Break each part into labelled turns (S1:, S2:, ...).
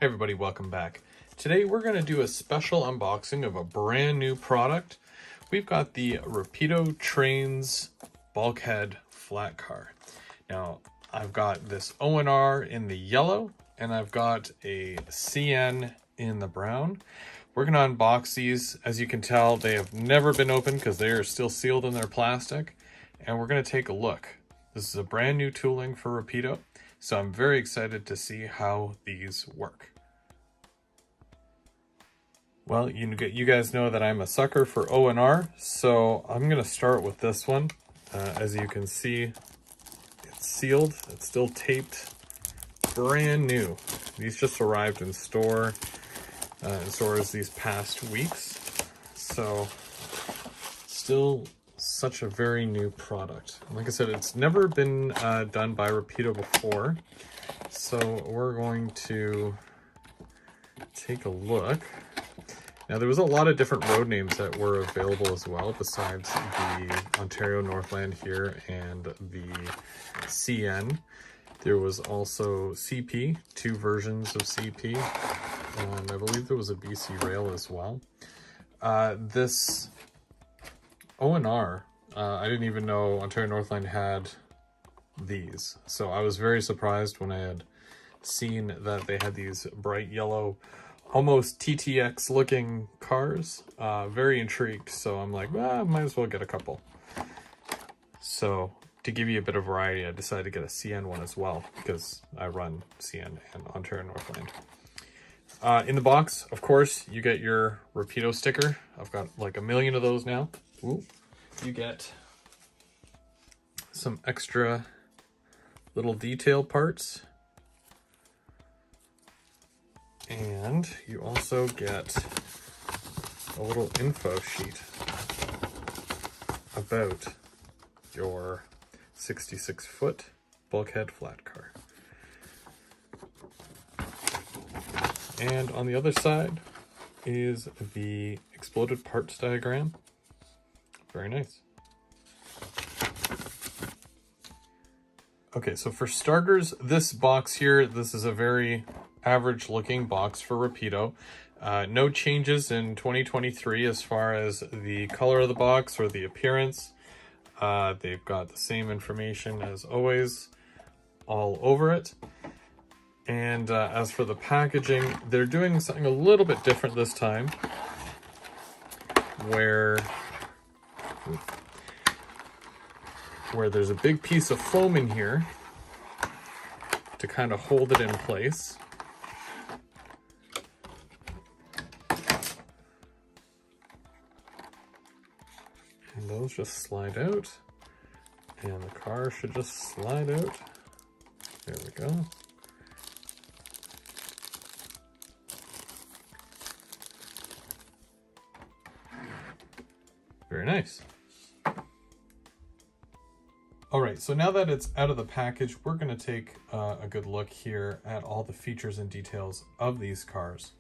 S1: Hey everybody, welcome back. Today we're going to do a special unboxing of a brand new product. We've got the Rapido Trains Bulkhead Flatcar. Now I've got this ONR in the yellow and I've got a CN in the brown. We're going to unbox these. As you can tell, they have never been opened because they are still sealed in their plastic, and we're going to take a look. This is a brand new tooling for Rapido, so I'm very excited to see how these work. Well, you guys know that I'm a sucker for ONR, so I'm going to start with this one. As you can see, it's sealed, it's still taped, brand new. These just arrived in stores these past weeks, so still such a very new product. Like I said, it's never been done by Rapido before, so we're going to take a look. Now, there was a lot of different road names that were available as well, besides the Ontario Northland here and the CN. There was also CP, two versions of CP. I believe there was a BC Rail as well. This ONR, I didn't even know Ontario Northland had these. So I was very surprised when I had seen that they had these bright yellow, almost TTX looking cars. Very intrigued, so I'm like, well, I might as well get a couple. So to give you a bit of variety, I decided to get a CN one as well because I run CN and Ontario Northland. In the box, of course, you get your Rapido sticker. I've got like a million of those now. Ooh. You get some extra little detail parts. And you also get a little info sheet about your 66-foot bulkhead flat car. And on the other side is the exploded parts diagram. Very nice. Okay, so for starters, this box here, this is a very average looking box for Rapido. No changes in 2023 as far as the color of the box or the appearance. They've got the same information as always all over it. And as for the packaging, they're doing something a little bit different this time, where there's a big piece of foam in here to kind of hold it in place. And those just slide out, and the car should just slide out. There we go. Very nice. All right, so now that it's out of the package, we're going to take a good look here at all the features and details of these cars.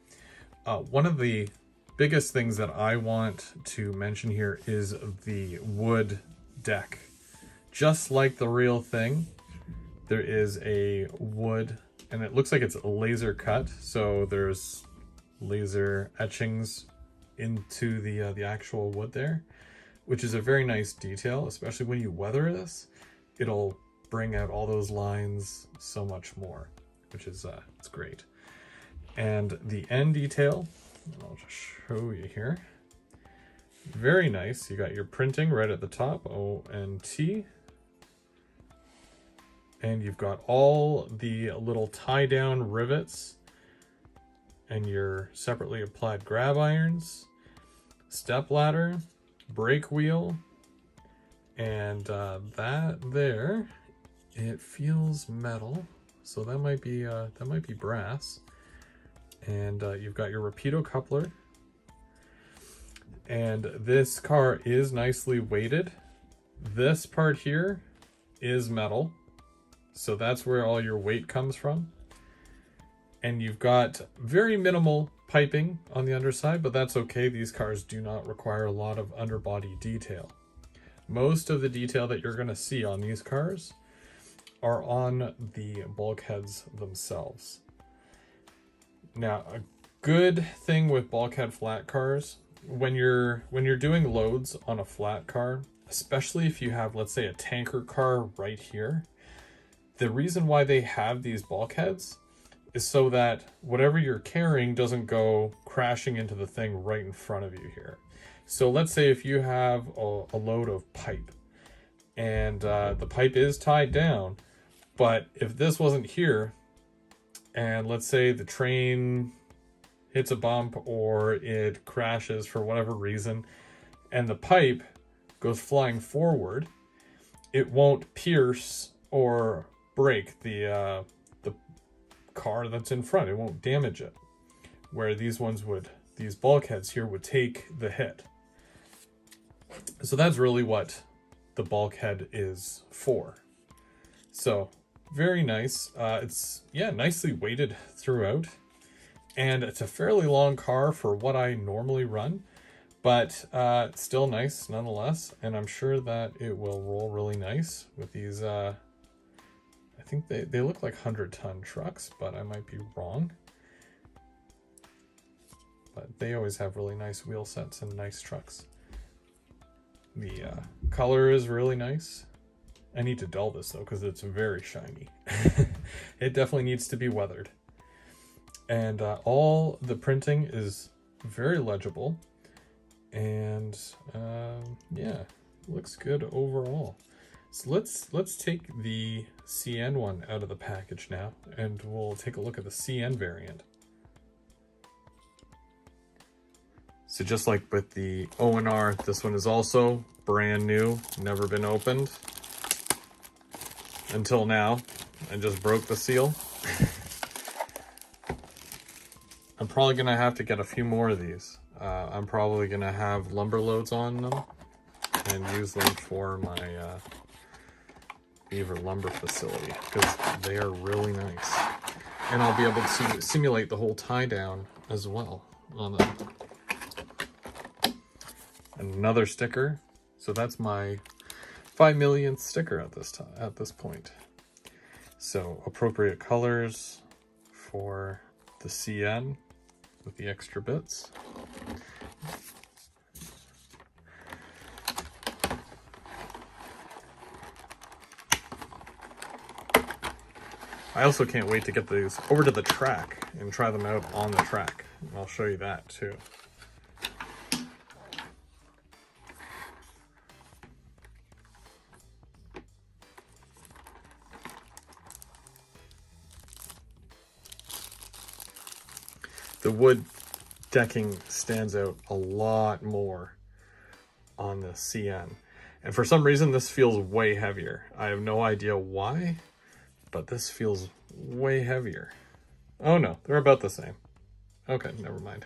S1: One of the biggest things that I want to mention here is the wood deck. Just like the real thing, there is a wood, and it looks like it's laser cut, so there's laser etchings into the actual wood there, which is a very nice detail, especially when you weather this. It'll bring out all those lines so much more, which is it's great. And the end detail, I'll just show you here. Very nice. You got your printing right at the top, O and T. And you've got all the little tie down rivets and your separately applied grab irons, step ladder, brake wheel, and that there, it feels metal, so that might be brass. And you've got your Rapido coupler, and this car is nicely weighted. This part here is metal, so that's where all your weight comes from. And you've got very minimal piping on the underside, but that's okay. These cars do not require a lot of underbody detail. Most of the detail that you're going to see on these cars are on the bulkheads themselves. Now, a good thing with bulkhead flat cars, when you're doing loads on a flat car, especially if you have, let's say, a tanker car right here, the reason why they have these bulkheads is so that whatever you're carrying doesn't go crashing into the thing right in front of you here. So let's say if you have a load of pipe, and the pipe is tied down, but if this wasn't here, and let's say the train hits a bump or it crashes for whatever reason, and the pipe goes flying forward, it won't pierce or break the car that's in front. It won't damage it. Where these bulkheads here would take the hit. So that's really what the bulkhead is for. So very nice. It's, yeah, nicely weighted throughout, and it's a fairly long car for what I normally run, but it's still nice nonetheless, and I'm sure that it will roll really nice with these. I think they look like 100-ton trucks, but I might be wrong. But they always have really nice wheel sets and nice trucks. The color is really nice. I need to dull this though, because it's very shiny. It definitely needs to be weathered. And all the printing is very legible. And yeah, looks good overall. So let's take the CN one out of the package now, and we'll take a look at the CN variant. So just like with the O&R, this one is also brand new, never been opened until now. I just broke the seal. I'm probably gonna have to get a few more of these. I'm probably gonna have lumber loads on them and use them for my Beaver lumber facility, because they are really nice. And I'll be able to simulate the whole tie down as well on them. Another sticker. So that's my 5 millionth sticker at this point. So appropriate colors for the CN with the extra bits. I also can't wait to get these over to the track and try them out on the track. And I'll show you that too. The wood decking stands out a lot more on the CN. And for some reason, this feels way heavier. I have no idea why, but this feels way heavier. Oh no, they're about the same. Okay, never mind.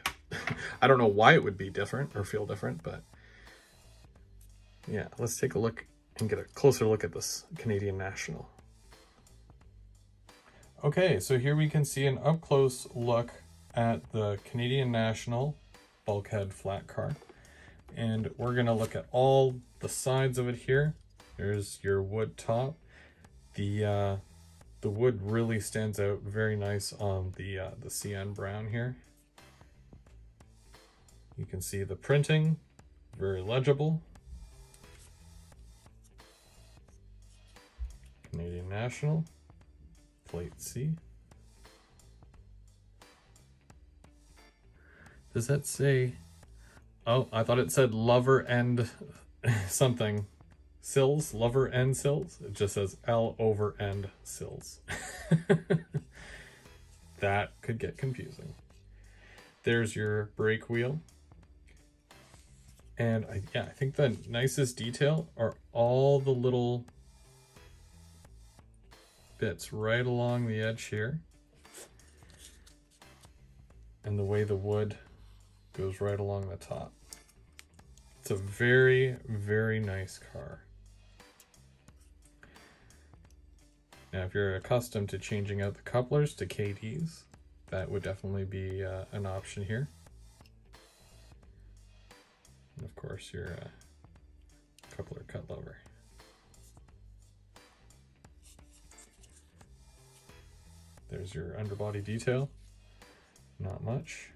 S1: I don't know why it would be different or feel different, but yeah, let's take a look and get a closer look at this Canadian National. Okay, so here we can see an up-close look at the Canadian National bulkhead flat car. And we're gonna look at all the sides of it here. There's your wood top. The wood really stands out very nice on the CN brown here. You can see the printing, very legible. Canadian National, plate C. Does that say, oh, I thought it said lover and something. Sills, lover and sills. It just says L over end sills. That could get confusing. There's your brake wheel. And I think the nicest detail are all the little bits right along the edge here. And the way the wood goes right along the top. It's a very, very nice car. Now, if you're accustomed to changing out the couplers to KDs, that would definitely be an option here. And of course, your coupler cut lever. There's your underbody detail. And much.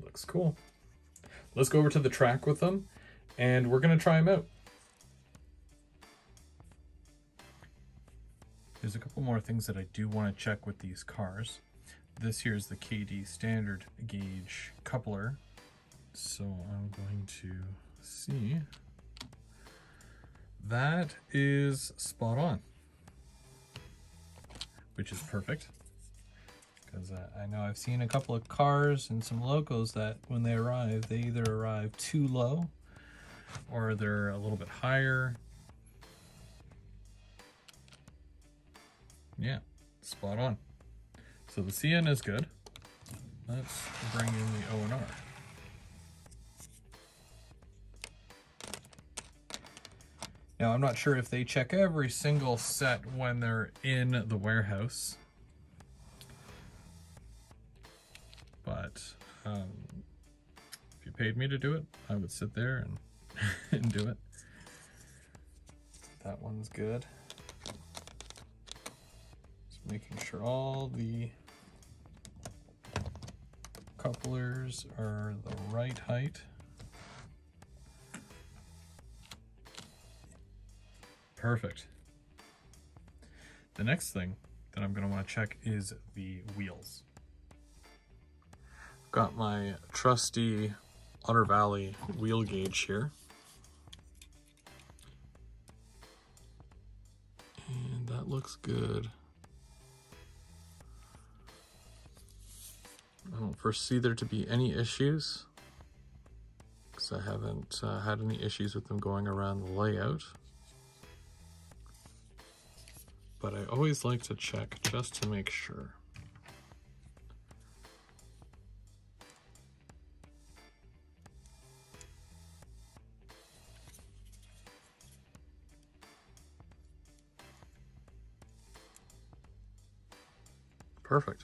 S1: Looks cool. Let's go over to the track with them, and we're going to try them out. There's a couple more things that I do want to check with these cars. This here is the KD standard gauge coupler. So I'm going to see. That is spot on, which is perfect. Because I know I've seen a couple of cars and some locos that when they arrive, they either arrive too low or they're a little bit higher. Yeah, spot on. So the CN is good. Let's bring in the O&R. Now, I'm not sure if they check every single set when they're in the warehouse. But if you paid me to do it, I would sit there and, and do it. That one's good. Just making sure all the couplers are the right height. Perfect. The next thing that I'm going to want to check is the wheels. Got my trusty Otter Valley wheel gauge here. And that looks good. I don't foresee there to be any issues, because I haven't had any issues with them going around the layout. But I always like to check just to make sure. Perfect.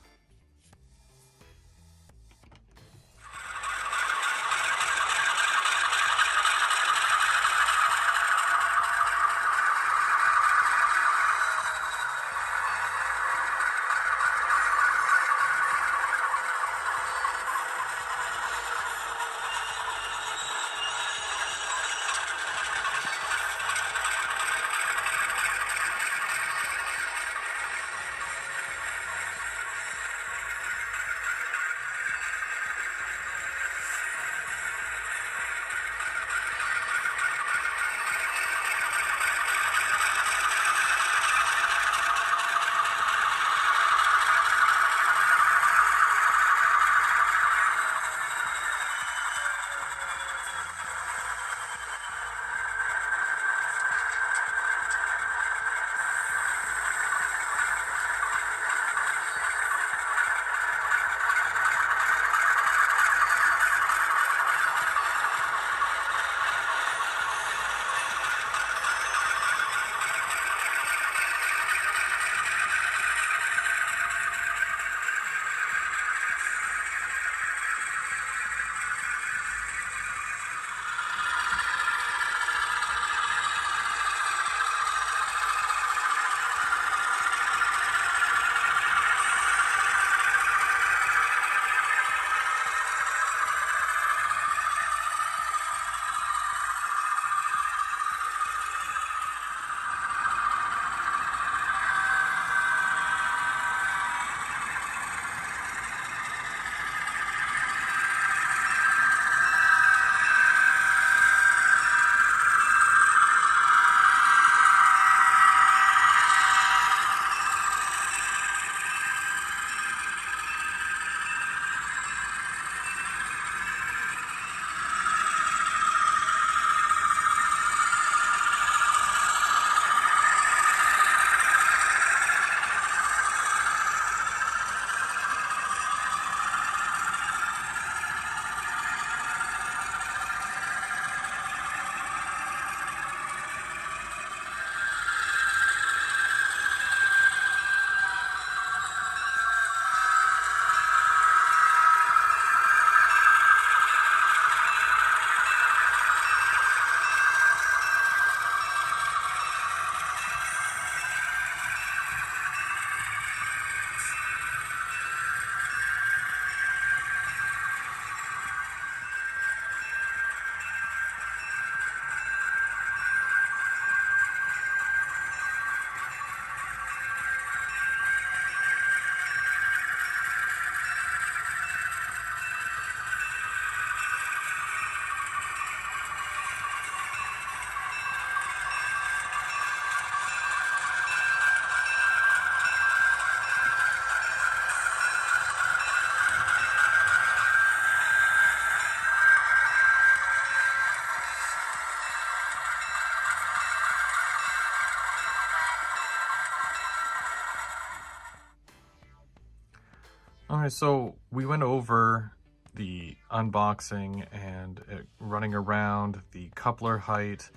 S1: Guys, so we went over the unboxing and running around, the coupler height,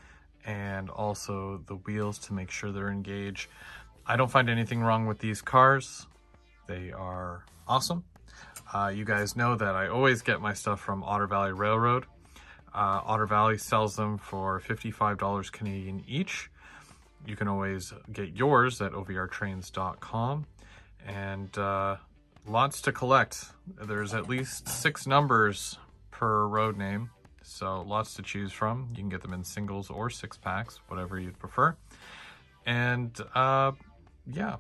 S1: and also the wheels to make sure they're engaged. I don't find anything wrong with these cars. They are awesome. You guys know that I always get my stuff from Otter Valley Railroad. Otter Valley sells them for $55 Canadian each. You can always get yours at ovrtrains.com. And lots to collect. There's at least 6 numbers per road name, so lots to choose from. You can get them in singles or 6-packs, whatever you'd prefer. And yeah,